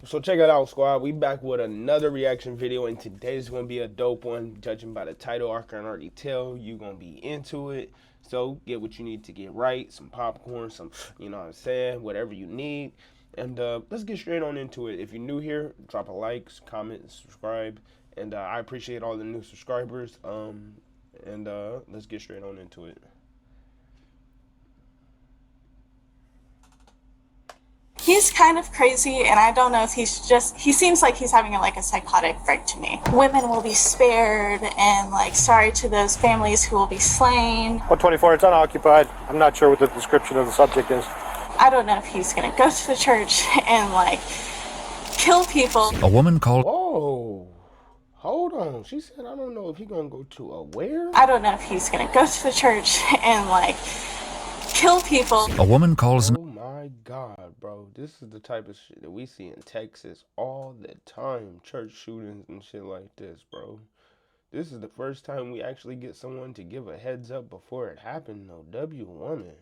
So check it out, squad. We back with another reaction video, and today's gonna be a dope one. Judging by the title, I can already tell you gonna be into it. So get what you need to get right. Some popcorn, some, you know what I'm saying, whatever you need. And let's get straight on into it. If you're new here, drop a like, comment, subscribe. And I appreciate all the new subscribers. Let's get straight on into it. He's kind of crazy, and I don't know if he seems like he's having a psychotic break to me. Women will be spared, and sorry to those families who will be slain. 124, it's unoccupied. I'm not sure what the description of the subject is. I don't know if he's gonna go to the church and kill people. A woman called... Oh, hold on. She said, I don't know if he's gonna go to a where? I don't know if he's gonna go to the church and kill people. A woman calls... Oh my God, bro. This is the type of shit that we see in Texas all the time. Church shootings and shit like this, bro. This is the first time we actually get someone to give a heads up before it happened. No, W woman.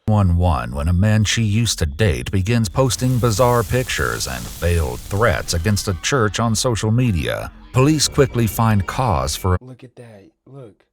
911 when a man she used to date begins posting bizarre pictures and veiled threats against a church on social media. Police quickly find cause for... Look at that. Look.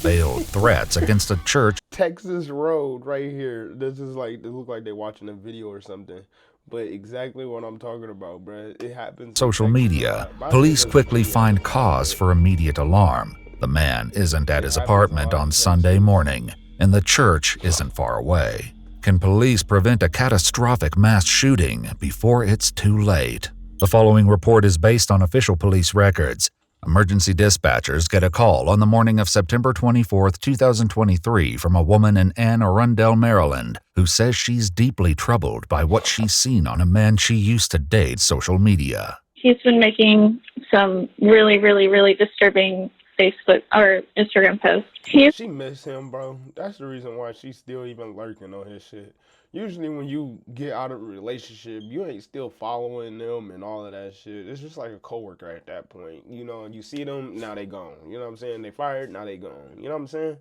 Veiled threats against a church. Texas Road right here. This is it look like they're watching a video or something. But exactly what I'm talking about, bruh. It happens. Social media. Police quickly find cause for immediate alarm. The man isn't at his apartment on Sunday morning, and the church isn't far away. Can police prevent a catastrophic mass shooting before it's too late? The following report is based on official police records. Emergency dispatchers get a call on the morning of September 24, 2023 from a woman in Anne Arundel, Maryland, who says she's deeply troubled by what she's seen on a man she used to date social media. He's been making some really disturbing Facebook or Instagram posts. She miss him, bro. That's the reason why she's still even lurking on his shit. Usually when you get out of a relationship, you ain't still following them and all of that shit. It's just like a coworker at that point. You know, you see them, now they gone. You know what I'm saying? They fired, now they gone. You know what I'm saying?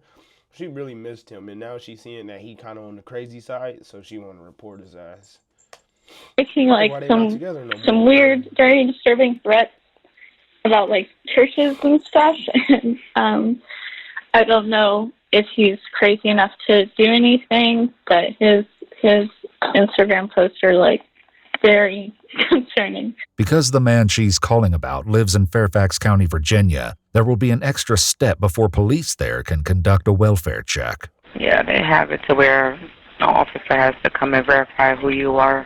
She really missed him, and now she's seeing that he kind of on the crazy side, so she want to report his ass. Making some weird, very disturbing threats about churches and stuff. And I don't know if he's crazy enough to do anything, but his Instagram posts are very concerning. Because the man she's calling about lives in Fairfax County, Virginia, there will be an extra step before police there can conduct a welfare check. Yeah, they have it to where the officer has to come and verify who you are.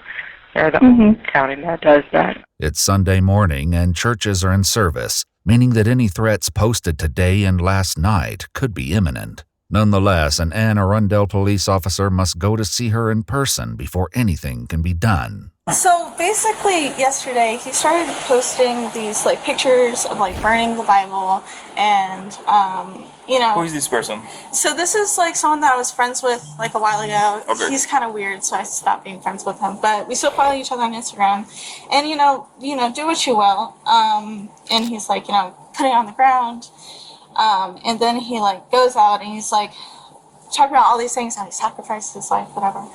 They're the only county that does that. It's Sunday morning and churches are in service, meaning that any threats posted today and last night could be imminent. Nonetheless, an Anne Arundel police officer must go to see her in person before anything can be done. So basically yesterday he started posting these pictures of burning the Bible, and Who is this person? so this is someone that I was friends with a while ago. Okay. He's kind of weird, so I stopped being friends with him, but we still follow each other on Instagram, and do what you will. And he's put it on the ground, and then he goes out and he's talking about all these things, how he sacrificed his life, whatever.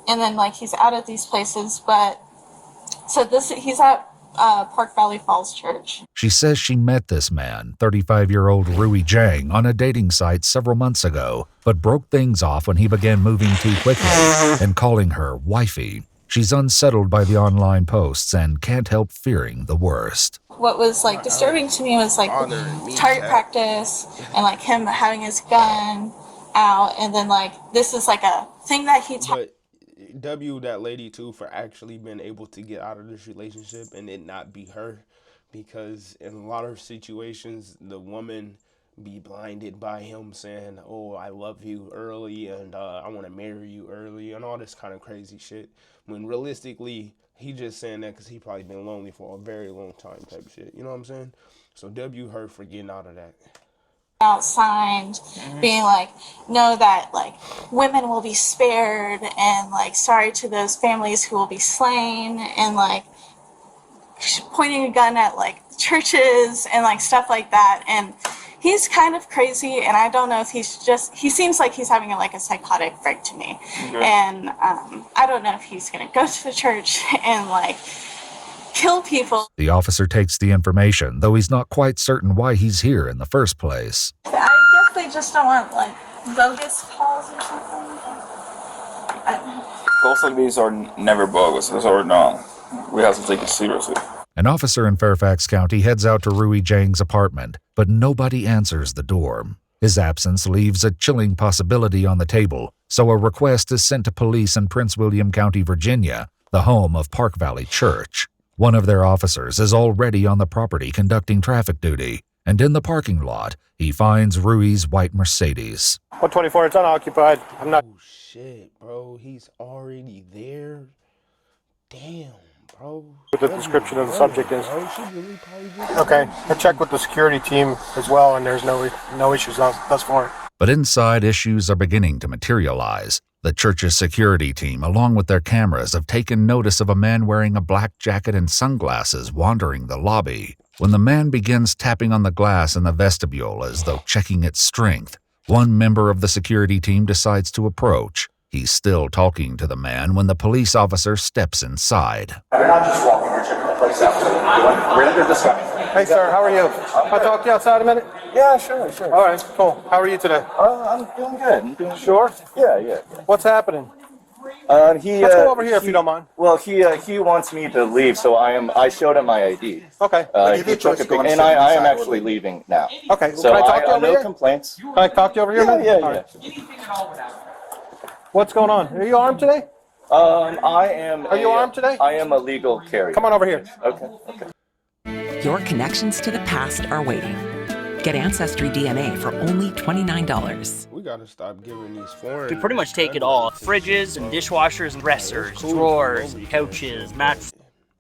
And then he's out at these places, but so he's at Park Valley Falls Church. She says she met this man, 35-year-old Rui Zhang, on a dating site several months ago, but broke things off when he began moving too quickly and calling her wifey. She's unsettled by the online posts and can't help fearing the worst. What was disturbing to me was target practice and him having his gun out, and then this is a thing that he But W that lady too for actually being able to get out of this relationship and it not be her, because in a lot of situations the woman be blinded by him saying, oh, I love you early and I want to marry you early and all this kind of crazy shit, when realistically he just saying that because he probably been lonely for a very long time type shit. You know what I'm saying? So W her for getting out of that. Signed, being know that women will be spared, and sorry to those families who will be slain, and pointing a gun at churches and stuff like that. And he's kind of crazy, and I don't know if he seems like he's having like a psychotic break to me. And I don't know if he's going to go to the church and like kill people. The officer takes the information, though he's not quite certain why he's here in the first place. I guess they just don't want like bogus calls or something. Calls like these are never bogus, or no. We have to take it seriously. An officer in Fairfax County heads out to Rui Zhang's apartment, but nobody answers the door. His absence leaves a chilling possibility on the table, so a request is sent to police in Prince William County, Virginia, the home of Park Valley Church. One of their officers is already on the property conducting traffic duty, and in the parking lot, he finds Rui's white Mercedes. 124, it's unoccupied. I'm not. Oh shit, bro, he's already there. Damn, bro. What the description of the subject is. Okay, I checked with the security team as well, and there's no issues thus far. But inside, issues are beginning to materialize. The church's security team, along with their cameras, have taken notice of a man wearing a black jacket and sunglasses wandering the lobby. When the man begins tapping on the glass in the vestibule as though checking its strength, one member of the security team decides to approach. He's still talking to the man when the police officer steps inside. We're not just walking, we're checking the place out. We're under discussion. Hey, sir, how are you? I'll talk to you outside a minute? Yeah, sure. All right, cool. How are you today? I'm doing good. Sure? Yeah. What's happening? Let's go over here if you don't mind. Well, he wants me to leave, so I showed him my ID. Okay. He took a picture, and I am actually leaving now. Okay, So can I talk to you over no here? complaints. Can I talk to you over here? Yeah. All right. What's going on? Are you armed today? I am. Are you armed today? I am a legal carrier. Come on over here. Okay. Your connections to the past are waiting. Get Ancestry DNA for only $29. We gotta stop giving these foreign. We pretty much take it all. Fridges and dishwashers and dressers, drawers and couches, mattresses.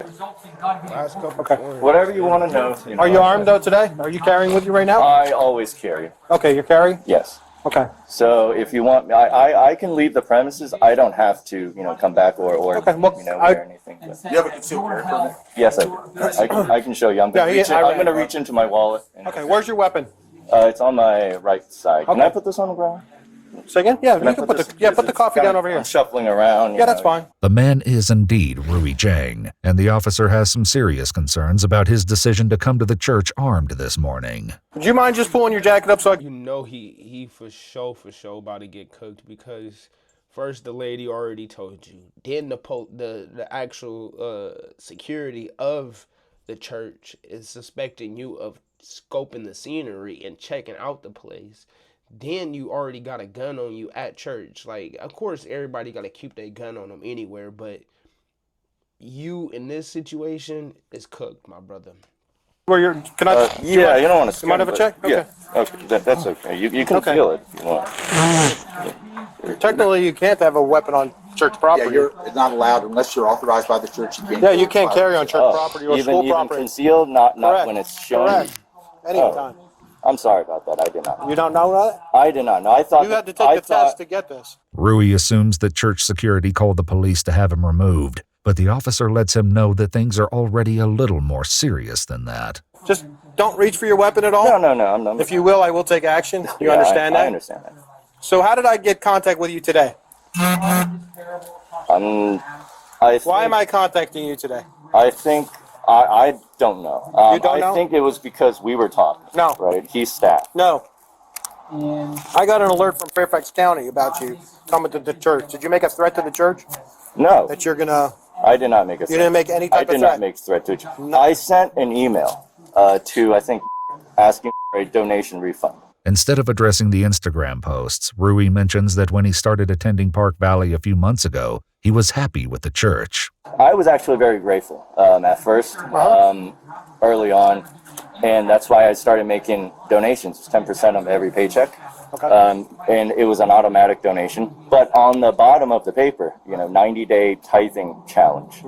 Okay. Whatever you want to know. Are you armed though today? Are you carrying with you right now? I always carry. Okay, you're carrying? Yes. Okay. So if you want, I can leave the premises. I don't have to, come back or Okay, well, wear anything. But You have a concealed carry permit? yes, I do. I can show you. I'm gonna reach into my wallet. Okay, where's your weapon? It's on my right side. Can Okay. I put this on the ground? Say again? Yeah, Can I you can put put this- put the coffee down over here. I'm shuffling around. Yeah, that's fine. The man is indeed Rui Zhang, and the officer has some serious concerns about his decision to come to the church armed this morning. Would you mind just pulling your jacket up so I can... You know he for sure about to get cooked because first the lady already told you. Then the actual security of the church is suspecting you of scoping the scenery and checking out the place. Then you already got a gun on you at church. Like, of course, everybody got to keep their gun on them anywhere, but you in this situation is cooked, my brother. Can I... Yeah, you don't want to. You mind if I check? Okay. Yeah. Okay. That's okay. You can feel it if you want. Technically, you can't have a weapon on church property. Yeah, you're not allowed unless you're authorized by the church. You can't carry on church property or school property. Even concealed, not Correct. when it's shown. Correct. Anytime. I'm sorry about that. I did not know. You don't know that? I did not know. I thought You had to take a test to get this. Rui assumes that church security called the police to have him removed, but the officer lets him know that things are already a little more serious than that. Just don't reach for your weapon at all? No. I'm If you will, I will take action. You understand that? I understand that. So how did I get contact with you today? Why am I contacting you today? I think I don't know. You don't know? I think it was because we were talking. No. Right? He's staff. No. I got an alert from Fairfax County about you coming to the church. Did you make a threat to the church? No. That you're gonna... I did not make a threat. You didn't make any type of threat? I did not make a threat to it. No. I sent an email to, I think, asking for a donation refund. Instead of addressing the Instagram posts, Rui mentions that when he started attending Park Valley a few months ago, he was happy with the church. I was actually very grateful at first, early on, and that's why I started making donations, 10% of every paycheck. Okay. And it was an automatic donation. But on the bottom of the paper, 90-day tithing challenge,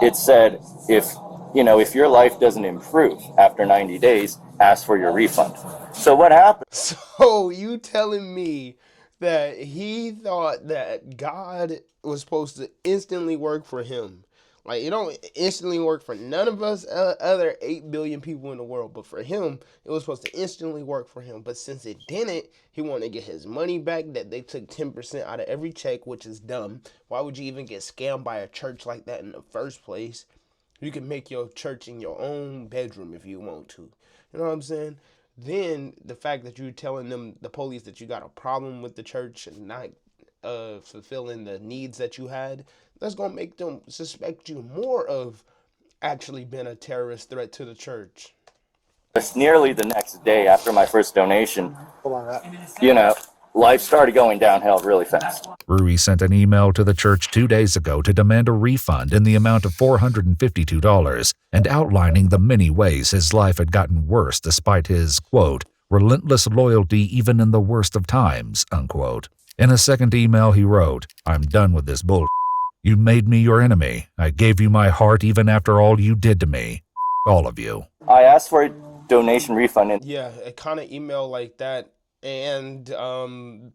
it said if your life doesn't improve after 90 days, ask for your refund. So what happened? So you telling me that he thought that God was supposed to instantly work for him? Like, it don't instantly work for none of us other 8 billion people in the world. But for him, it was supposed to instantly work for him. But since it didn't, he wanted to get his money back, that they took 10% out of every check, which is dumb. Why would you even get scammed by a church like that in the first place? You can make your church in your own bedroom if you want to. You know what I'm saying? Then the fact that you're telling them, the police, that you got a problem with the church and not fulfilling the needs that you had, that's going to make them suspect you more of actually being a terrorist threat to the church. It's nearly the next day after my first donation. You know, life started going downhill really fast. Rui sent an email to the church 2 days ago to demand a refund in the amount of $452 and outlining the many ways his life had gotten worse despite his, quote, relentless loyalty even in the worst of times, unquote. In a second email, he wrote, I'm done with this bull. You made me your enemy. I gave you my heart even after all you did to me. All of you. I asked for a donation refund. Yeah, a kind of email like that. And the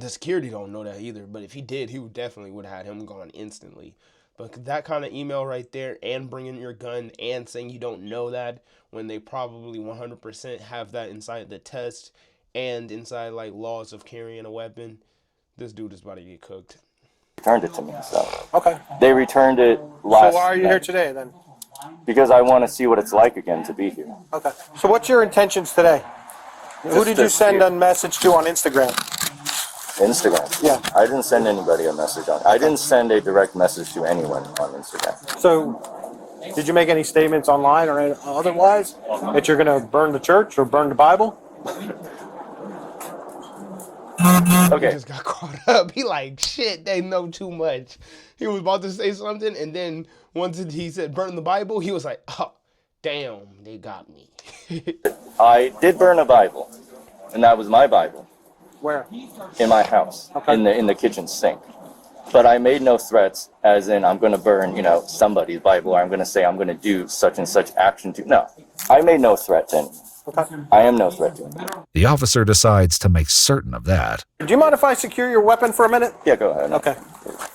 security don't know that either. But if he did, he definitely would have had him gone instantly. But that kind of email right there, and bringing your gun and saying you don't know that, when they probably 100% have that inside the test and inside like laws of carrying a weapon, this dude is about to get cooked. Returned it to me, so. Okay. They returned it last So why are you night. here today then? Because I want to see what it's like again to be here. Okay. So what's your intentions today? Who did you send a message to on Instagram? Instagram? Yeah. I didn't send anybody a message on. I didn't send a direct message to anyone on Instagram. So did you make any statements online or otherwise that you're going to burn the church or burn the Bible? Okay. He just got caught up. He like, shit, they know too much. He was about to say something, and then once he said burn the Bible, he was like, oh, damn, they got me. I did burn a Bible, and that was my Bible. Where? In my house, okay. in the kitchen sink. But I made no threats, as in I'm going to burn, somebody's Bible, or I'm going to say I'm going to do such and such action to. No, I made no threat to anyone. Okay. I am no threat to anyone. The officer decides to make certain of that. Do you mind if I secure your weapon for a minute? Yeah, go ahead. Okay.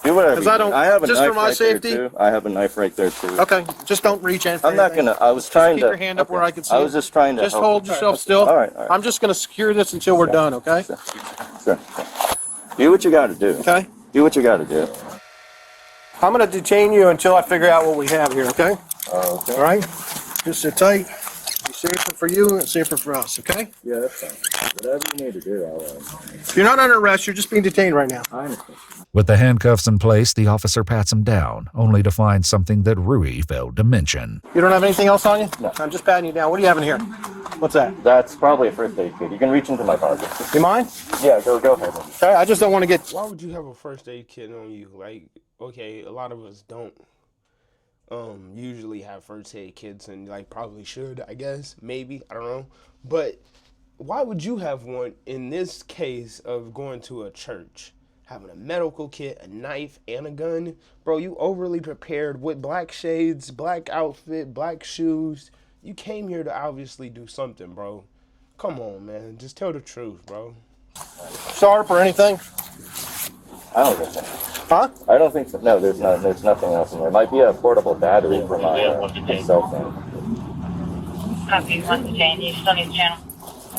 Do whatever. I have a just knife for my right safety. there too. I have a knife right there too. Okay. Just don't reach in. I'm not gonna. I was trying keep to your hand up where I can see. I was just trying to. Just help hold you. yourself still. All right. I'm just going to secure this until we're done. Okay. Sure. Do what you got to do. Okay. Do what you got to do. I'm going to detain you until I figure out what we have here. Okay. Okay. All right. Just sit tight. Be safer for you and safer for us. Okay. Yeah, that's fine. Whatever you need to do, I'll. You're not under arrest. You're just being detained right now. I understand. With the handcuffs in place, the officer pats him down, only to find something that Rui failed to mention. You don't have anything else on you? No. I'm just patting you down. What do you have in here? What's that? That's probably a first aid kit. You can reach into my pocket. You mind? Yeah, go ahead. Okay, I just don't want to get. Why would you have a first aid kit on you? Like, okay, a lot of us don't usually have first aid kits, and like probably should, I guess, maybe, I don't know. But why would you have one in this case of going to a church? Having a medical kit, a knife, and a gun? Bro, you overly prepared with black shades, black outfit, black shoes. You came here to obviously do something, bro. Come on, man. Just tell the truth, bro. Sharp or anything? I don't think so. Huh? I don't think so. No, there's nothing else in there. It might be a portable battery for my cell phone. Copy, one to change. You still need the channel?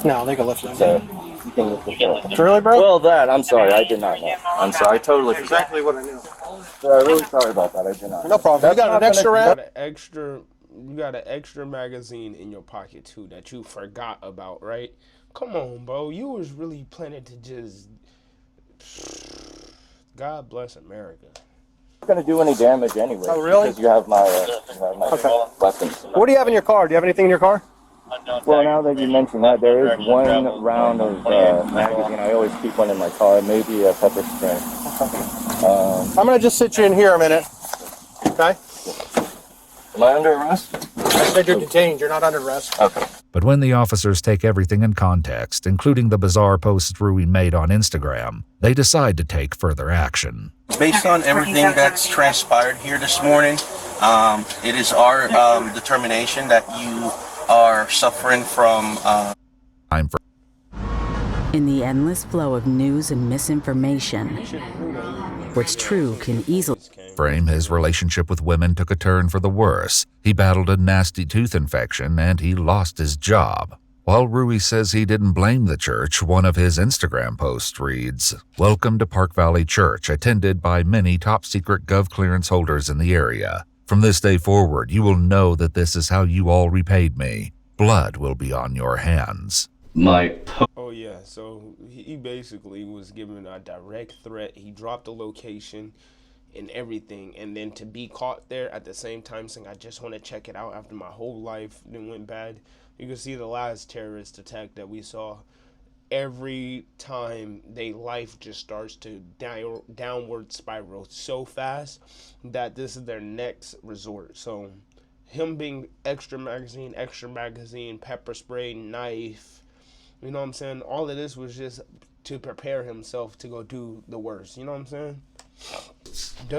No, they can lift that. So, you can lift the phone. Really, bro? Well, I'm sorry. I did not know. I'm sorry. I totally forgot. Exactly what I knew. I'm really sorry about that. I did not. No problem. You got an extra round? You got an extra magazine in your pocket too that you forgot about, right? Come on, bro. You was really planning to just. God bless America. Not gonna do any damage anyway. Oh, really? Because you have my weapons. What do you have in your car? Do you have anything in your car? Well, now that you mention that, there is one round of magazine. I always keep one in my car. Maybe a pepper spray. I'm gonna just sit you in here a minute. Okay. Am I under arrest? I said you're detained. You're not under arrest. Okay. But when the officers take everything in context, including the bizarre posts Rui made on Instagram, they decide to take further action. Based on everything that's transpired here this morning, it is our determination that you are suffering from... In the endless flow of news and misinformation, what's true can easily frame, his relationship with women took a turn for the worse. He battled a nasty tooth infection and he lost his job. While Rui says he didn't blame the church, one of his Instagram posts reads, "Welcome to Park Valley Church, attended by many top-secret Gov clearance holders in the area. From this day forward, you will know that this is how you all repaid me. Blood will be on your hands." Oh yeah, so he basically was given a direct threat. He dropped the location and everything, and then to be caught there at the same time saying, "I just want to check it out after my whole life then went bad." You can see the last terrorist attack that we saw. Every time their life just starts to downward spiral so fast that this is their next resort. So him being extra magazine, pepper spray, knife, you know what I'm saying? All of this was just to prepare himself to go do the worst. You know what I'm saying?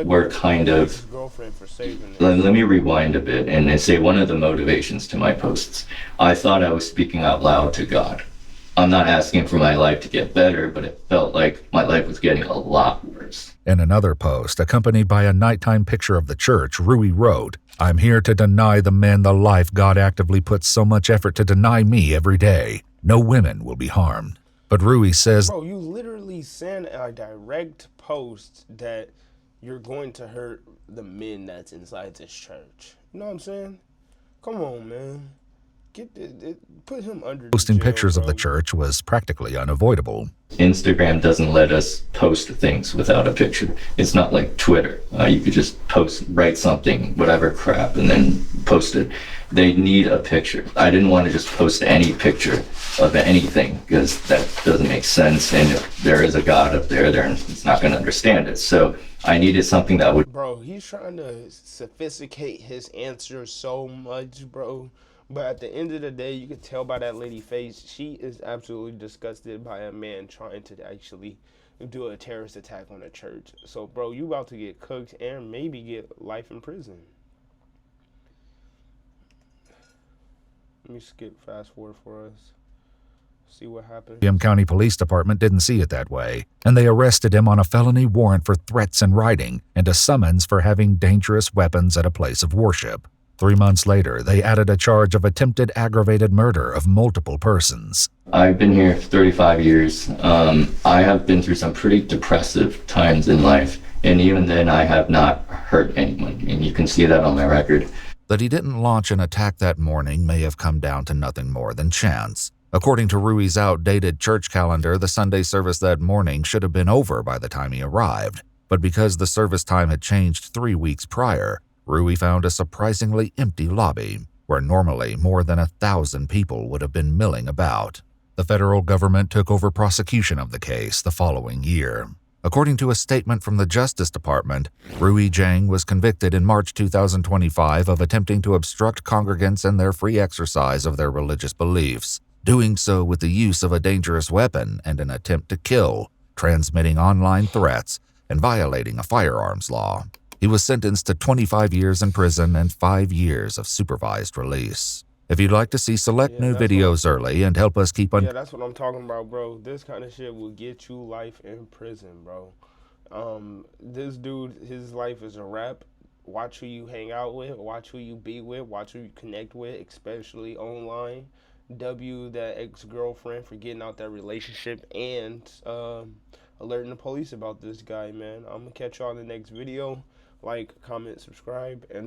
Were kind of, let me rewind a bit and say one of the motivations to my posts. I thought I was speaking out loud to God. I'm not asking for my life to get better, but it felt like my life was getting a lot worse. In another post, accompanied by a nighttime picture of the church, Rui wrote, "I'm here to deny the men the life God actively puts so much effort to deny me every day. No women will be harmed." But Rui says, "Bro, you literally send a direct post that you're going to hurt the men that's inside this church." You know what I'm saying? Come on, man. Put him under posting jail, pictures bro. of the church was practically unavoidable. Instagram doesn't let us post things without a picture. It's not like Twitter. You could just write something, whatever crap, and then post it. They need a picture. I didn't want to just post any picture of anything because that doesn't make sense. And if there is a God up there, it's not going to understand it. So I needed something that would... Bro, he's trying to sophisticate his answers so much, bro. But at the end of the day, you can tell by that lady's face, she is absolutely disgusted by a man trying to actually do a terrorist attack on a church. So, bro, you about to get cooked and maybe get life in prison. Let me fast forward for us. See what happens. The County Police Department didn't see it that way, and they arrested him on a felony warrant for threats in writing and a summons for having dangerous weapons at a place of worship. 3 months later, they added a charge of attempted aggravated murder of multiple persons. I've been here 35 years. I have been through some pretty depressive times in life, and even then I have not hurt anyone, and you can see that on my record. That he didn't launch an attack that morning may have come down to nothing more than chance. According to Rui's outdated church calendar, the Sunday service that morning should have been over by the time he arrived, but because the service time had changed 3 weeks prior, Rui found a surprisingly empty lobby, where normally more than 1,000 people would have been milling about. The federal government took over prosecution of the case the following year. According to a statement from the Justice Department, Rui Zhang was convicted in March 2025 of attempting to obstruct congregants in their free exercise of their religious beliefs, doing so with the use of a dangerous weapon and an attempt to kill, transmitting online threats, and violating a firearms law. He was sentenced to 25 years in prison and 5 years of supervised release. If you'd like to see select new videos early and help us keep on... Yeah, that's what I'm talking about, bro. This kind of shit will get you life in prison, bro. This dude, his life is a wrap. Watch who you hang out with, watch who you be with, watch who you connect with, especially online. W that ex-girlfriend for getting out that relationship and alerting the police about this guy, man. I'm gonna catch y'all in the next video. Like, comment, subscribe, and